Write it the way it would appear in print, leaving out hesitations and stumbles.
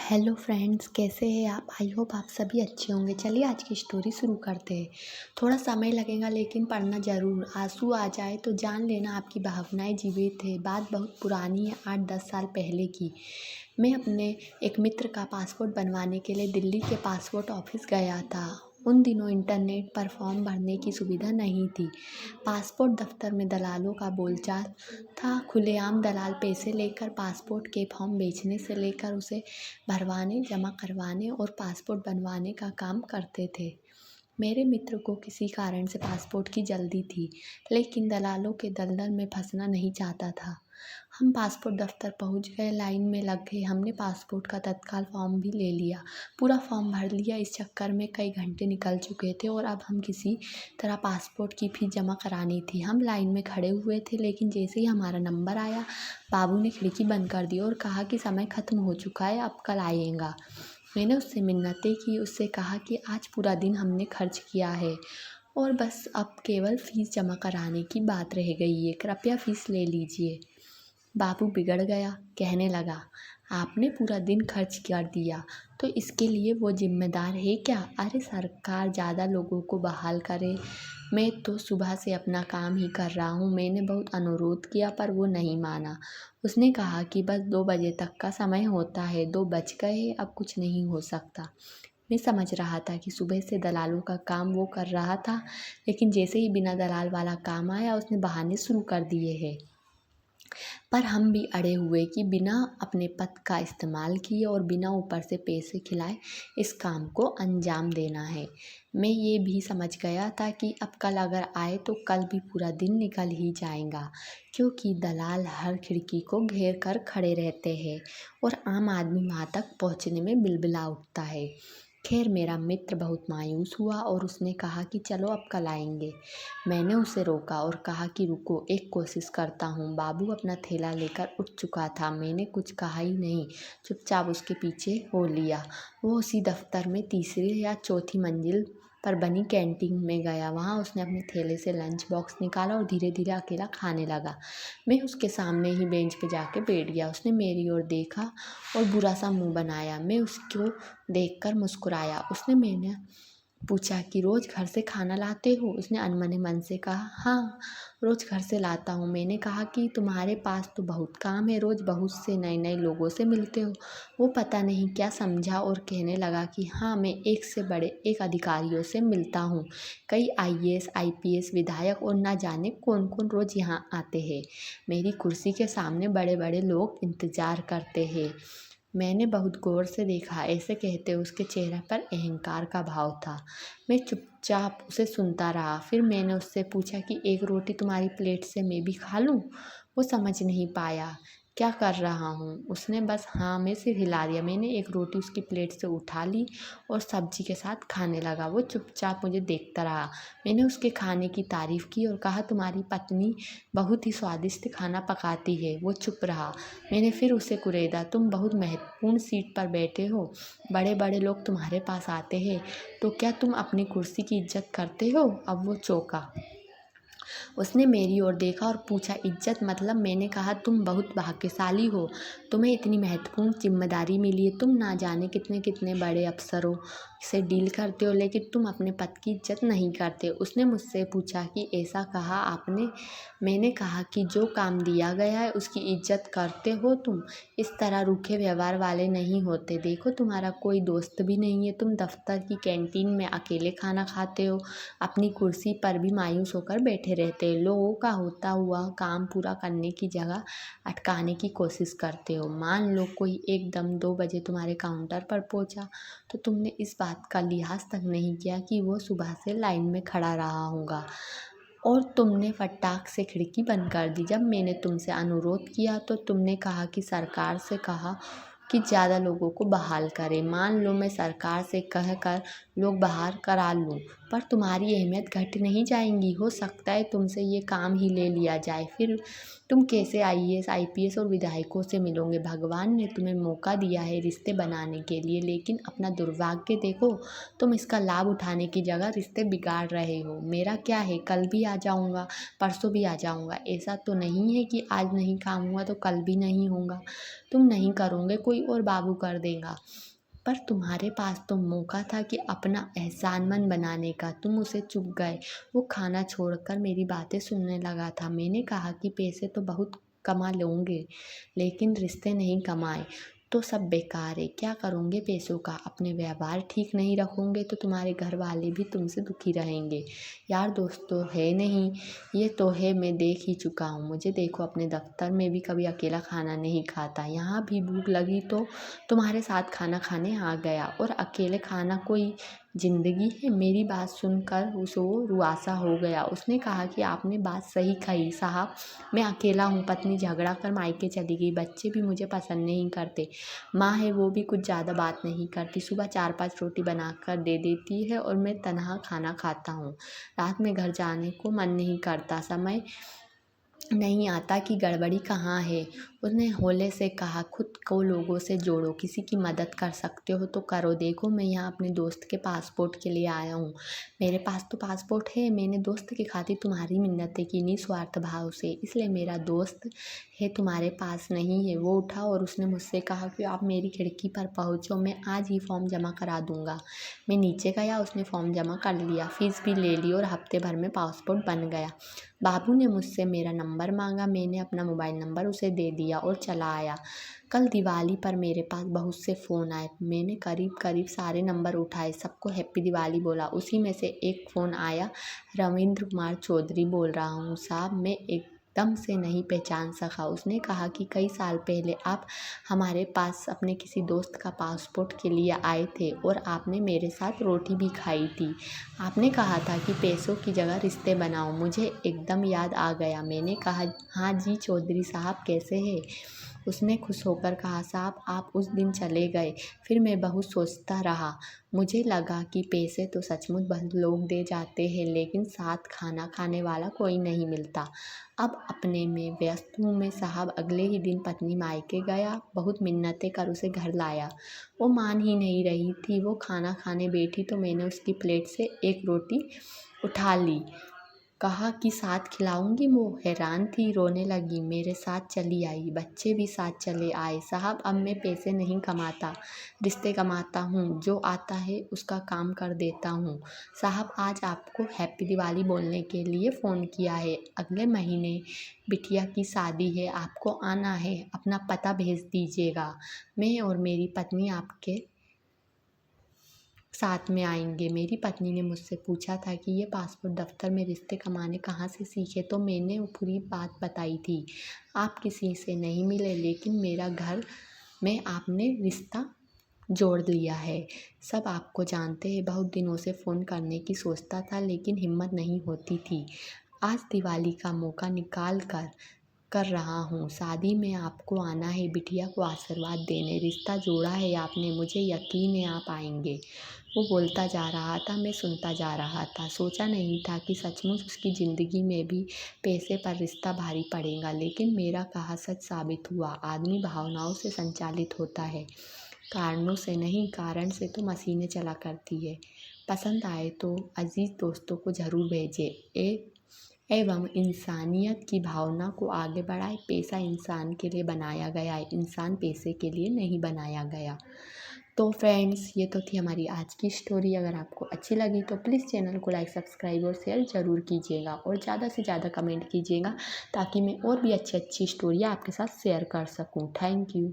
Hello friends, कैसे हैं आप? आई होप आप सभी अच्छे होंगे। चलिए आज की स्टोरी शुरू करते हैं। थोड़ा समय लगेगा लेकिन पढ़ना ज़रूर। आंसू आ जाए तो जान लेना आपकी भावनाएं जीवित है। बात बहुत पुरानी है, 8-10 साल पहले की। मैं अपने एक मित्र का पासपोर्ट बनवाने के लिए दिल्ली के पासपोर्ट ऑफिस गया था। उन दिनों इंटरनेट पर फॉर्म भरने की सुविधा नहीं थी। पासपोर्ट दफ्तर में दलालों का बोलचाल था। खुलेआम दलाल पैसे लेकर पासपोर्ट के फॉर्म बेचने से लेकर उसे भरवाने, जमा करवाने और पासपोर्ट बनवाने का काम करते थे। मेरे मित्र को किसी कारण से पासपोर्ट की जल्दी थी, लेकिन दलालों के दलदल में फंसना नहीं चाहता था। हम पासपोर्ट दफ्तर पहुंच गए, लाइन में लग गए। हमने पासपोर्ट का तत्काल फॉर्म भी ले लिया, पूरा फॉर्म भर लिया। इस चक्कर में कई घंटे निकल चुके थे और अब हम किसी तरह पासपोर्ट की फीस जमा करानी थी। हम लाइन में खड़े हुए थे, लेकिन जैसे ही हमारा नंबर आया, बाबू ने खिड़की बंद कर दी और कहा कि समय ख़त्म हो चुका है, अब कल आइएगा। मैंने उससे मिन्नतें की, उससे कहा कि आज पूरा दिन हमने खर्च किया है और बस अब केवल फ़ीस जमा कराने की बात रह गई है, कृपया फ़ीस ले लीजिए। बाबू बिगड़ गया, कहने लगा, आपने पूरा दिन खर्च कर दिया तो इसके लिए वो जिम्मेदार है क्या? अरे सरकार ज़्यादा लोगों को बहाल करे। मैं तो सुबह से अपना काम ही कर रहा हूँ। मैंने बहुत अनुरोध किया पर वो नहीं माना। उसने कहा कि बस 2 बजे तक का समय होता है, 2 बज गए, अब कुछ नहीं हो सकता। मैं समझ रहा था कि सुबह से दलालों का काम वो कर रहा था, लेकिन जैसे ही बिना दलाल वाला काम आया, उसने बहाने शुरू कर दिए हैं। पर हम भी अड़े हुए कि बिना अपने पद का इस्तेमाल किए और बिना ऊपर से पैसे खिलाए इस काम को अंजाम देना है। मैं ये भी समझ गया था कि अब कल अगर आए तो कल भी पूरा दिन निकल ही जाएगा, क्योंकि दलाल हर खिड़की को घेर कर खड़े रहते हैं और आम आदमी वहाँ तक पहुँचने में बिलबिला उठता है। खैर मेरा मित्र बहुत मायूस हुआ और उसने कहा कि चलो अब कल आएंगे। मैंने उसे रोका और कहा कि रुको, एक कोशिश करता हूँ। बाबू अपना थैला लेकर उठ चुका था। मैंने कुछ कहा ही नहीं, चुपचाप उसके पीछे हो लिया। वो उसी दफ्तर में तीसरी या चौथी मंजिल पर बनी कैंटीन में गया। वहाँ उसने अपने थैले से लंच बॉक्स निकाला और धीरे धीरे अकेला खाने लगा। मैं उसके सामने ही बेंच पे जाके बैठ गया। उसने मेरी ओर देखा और बुरा सा मुंह बनाया। मैं उसको देखकर मुस्कुराया। मैंने पूछा कि रोज़ घर से खाना लाते हो? उसने अनमने मन से कहा, हाँ रोज़ घर से लाता हूँ। मैंने कहा कि तुम्हारे पास तो बहुत काम है, रोज़ बहुत से नए नए लोगों से मिलते हो। वो पता नहीं क्या समझा और कहने लगा कि हाँ, मैं एक से बड़े एक अधिकारियों से मिलता हूँ, कई आईएएस आईपीएस विधायक और ना जाने कौन कौन रोज़ यहाँ आते हैं। मेरी कुर्सी के सामने बड़े बड़े लोग इंतज़ार करते हैं। मैंने बहुत गौर से देखा। ऐसे कहते उसके चेहरे पर अहंकार का भाव था। मैं चुपचाप उसे सुनता रहा। फिर मैंने उससे पूछा कि एक रोटी तुम्हारी प्लेट से मैं भी खा लूँ? वो समझ नहीं पाया क्या कर रहा हूँ। उसने बस हाँ में सिर हिला दिया। मैंने एक रोटी उसकी प्लेट से उठा ली और सब्जी के साथ खाने लगा। वो चुपचाप मुझे देखता रहा। मैंने उसके खाने की तारीफ़ की और कहा, तुम्हारी पत्नी बहुत ही स्वादिष्ट खाना पकाती है। वो चुप रहा। मैंने फिर उसे कुरेदा, तुम बहुत महत्वपूर्ण सीट पर बैठे हो, बड़े बड़े लोग तुम्हारे पास आते हैं, तो क्या तुम अपनी कुर्सी की इज्जत करते हो? अब वो चौंका। उसने मेरी ओर देखा और पूछा, इज्जत मतलब? मैंने कहा, तुम बहुत भाग्यशाली हो, तुम्हें इतनी महत्वपूर्ण जिम्मेदारी मिली है। तुम ना जाने कितने कितने बड़े अफसरों से डील करते हो, लेकिन तुम अपने पद की इज्जत नहीं करते। उसने मुझसे पूछा कि ऐसा कहा आपने? मैंने कहा कि जो काम दिया गया है उसकी इज्जत करते हो तुम, इस तरह रूखे व्यवहार वाले नहीं होते। देखो तुम्हारा कोई दोस्त भी नहीं है, तुम दफ्तर की कैंटीन में अकेले खाना खाते हो, अपनी कुर्सी पर भी मायूस होकर बैठे रहते हो, लोगों का होता हुआ काम पूरा करने की जगह अटकाने की कोशिश करते हो। मान लो कोई एकदम 2 बजे तुम्हारे काउंटर पर पहुंचा तो तुमने इस बात का लिहाज तक नहीं किया कि वो सुबह से लाइन में खड़ा रहा होगा और तुमने फटाक से खिड़की बंद कर दी। जब मैंने तुमसे अनुरोध किया तो तुमने कहा कि सरकार से कहा कि ज़्यादा लोगों को बहाल करें। मान लो मैं सरकार से कह कर लोग बाहर करा लूँ, पर तुम्हारी अहमियत घट नहीं जाएंगी। हो सकता है तुमसे ये काम ही ले लिया जाए, फिर तुम कैसे IAS IPS और विधायकों से मिलोगे। भगवान ने तुम्हें मौका दिया है रिश्ते बनाने के लिए, लेकिन अपना दुर्भाग्य देखो, तुम इसका लाभ उठाने की जगह रिश्ते बिगाड़ रहे हो। मेरा क्या है, कल भी आ जाऊँगा, परसों भी आ जाऊँगा। ऐसा तो नहीं है कि आज नहीं काम हुआ तो कल भी नहीं होगा। तुम नहीं करोगे, कोई और बाबू कर देगा। पर तुम्हारे पास तो मौका था कि अपना एहसानमंद बनाने का, तुम उसे चूक गए। वो खाना छोड़कर मेरी बातें सुनने लगा था। मैंने कहा कि पैसे तो बहुत कमा लोगे, लेकिन रिश्ते नहीं कमाए तो सब बेकार है। क्या करोगे पैसों का? अपने व्यवहार ठीक नहीं रखोगे तो तुम्हारे घर वाले भी तुमसे दुखी रहेंगे। यार दोस्तों है नहीं, ये तो है, मैं देख ही चुका हूँ। मुझे देखो, अपने दफ्तर में भी कभी अकेला खाना नहीं खाता। यहाँ भी भूख लगी तो तुम्हारे साथ खाना खाने आ गया, और अकेले खाना कोई ज़िंदगी है? मेरी बात सुनकर उसको रुआसा हो गया। उसने कहा कि आपने बात सही कही साहब, मैं अकेला हूँ। पत्नी झगड़ा कर मायके चली गई, बच्चे भी मुझे पसंद नहीं करते। माँ है, वो भी कुछ ज़्यादा बात नहीं करती। सुबह 4-5 रोटी बनाकर दे देती है और मैं तनहा खाना खाता हूँ। रात में घर जाने को मन नहीं करता, समय नहीं आता कि गड़बड़ी कहाँ है। उसने हौले से कहा, खुद को लोगों से जोड़ो, किसी की मदद कर सकते हो तो करो। देखो, मैं यहाँ अपने दोस्त के पासपोर्ट के लिए आया हूँ। मेरे पास तो पासपोर्ट है, मैंने दोस्त की खातिर तुम्हारी मिन्नतें की निस्वार्थ भाव से, इसलिए मेरा दोस्त है, तुम्हारे पास नहीं है। वो उठा और उसने मुझसे कहा कि आप मेरी खिड़की पर पहुँचो, मैं आज ही फॉर्म जमा करा दूँगा। मैं नीचे गया, उसने फॉर्म जमा कर लिया, फीस भी ले ली और हफ्ते भर में पासपोर्ट बन गया। बाबू ने मुझसे मेरा नंबर मांगा, मैंने अपना मोबाइल नंबर उसे दे दिया और चला आया। कल दिवाली पर मेरे पास बहुत से फ़ोन आए, मैंने करीब सारे नंबर उठाए, सबको हैप्पी दिवाली बोला। उसी में से एक फ़ोन आया, रविंद्र कुमार चौधरी बोल रहा हूँ साहब, मैं एकदम से नहीं पहचान सका। उसने कहा कि कई साल पहले आप हमारे पास अपने किसी दोस्त का पासपोर्ट के लिए आए थे और आपने मेरे साथ रोटी भी खाई थी। आपने कहा था कि पैसों की जगह रिश्ते बनाओ। मुझे एकदम याद आ गया। मैंने कहा, हाँ जी चौधरी साहब, कैसे हैं? उसने खुश होकर कहा, साहब आप उस दिन चले गए, फिर मैं बहुत सोचता रहा। मुझे लगा कि पैसे तो सचमुच बहुत लोग दे जाते हैं, लेकिन साथ खाना खाने वाला कोई नहीं मिलता। अब अपने में व्यस्त हूँ मैं साहब। अगले ही दिन पत्नी मायके गया, बहुत मिन्नतें कर उसे घर लाया। वो मान ही नहीं रही थी। वो खाना खाने बैठी तो मैंने उसकी प्लेट से एक रोटी उठा ली, कहा कि साथ खिलाऊंगी। वो हैरान थी, रोने लगी, मेरे साथ चली आई, बच्चे भी साथ चले आए। साहब अब मैं पैसे नहीं कमाता, रिश्ते कमाता हूँ। जो आता है उसका काम कर देता हूँ। साहब आज आपको हैप्पी दिवाली बोलने के लिए फ़ोन किया है। अगले महीने बिटिया की शादी है, आपको आना है, अपना पता भेज दीजिएगा। मैं और मेरी पत्नी आपके साथ में आएंगे। मेरी पत्नी ने मुझसे पूछा था कि ये पासपोर्ट दफ्तर में रिश्ते कमाने कहाँ से सीखे, तो मैंने वो पूरी बात बताई थी। आप किसी से नहीं मिले, लेकिन मेरा घर में आपने रिश्ता जोड़ लिया है। सब आपको जानते हैं। बहुत दिनों से फ़ोन करने की सोचता था, लेकिन हिम्मत नहीं होती थी। आज दिवाली का मौका निकाल कर रहा हूँ। शादी में आपको आना है, बिटिया को आशीर्वाद देने। रिश्ता जोड़ा है आपने, मुझे यकीन है आप आएंगे। वो बोलता जा रहा था, मैं सुनता जा रहा था। सोचा नहीं था कि सचमुच उसकी ज़िंदगी में भी पैसे पर रिश्ता भारी पड़ेगा, लेकिन मेरा कहा सच साबित हुआ। आदमी भावनाओं से संचालित होता है, कारणों से नहीं। कारण से तो मशीनें चला करती है। पसंद आए तो अजीज़ दोस्तों को ज़रूर भेजें एवं इंसानियत की भावना को आगे बढ़ाए। पैसा इंसान के लिए बनाया गया है, इंसान पैसे के लिए नहीं बनाया गया। तो फ्रेंड्स, ये तो थी हमारी आज की स्टोरी। अगर आपको अच्छी लगी तो प्लीज़ चैनल को लाइक, सब्सक्राइब और शेयर ज़रूर कीजिएगा, और ज़्यादा से ज़्यादा कमेंट कीजिएगा, ताकि मैं और भी अच्छी स्टोरियाँ आपके साथ शेयर कर सकूँ। Thank you.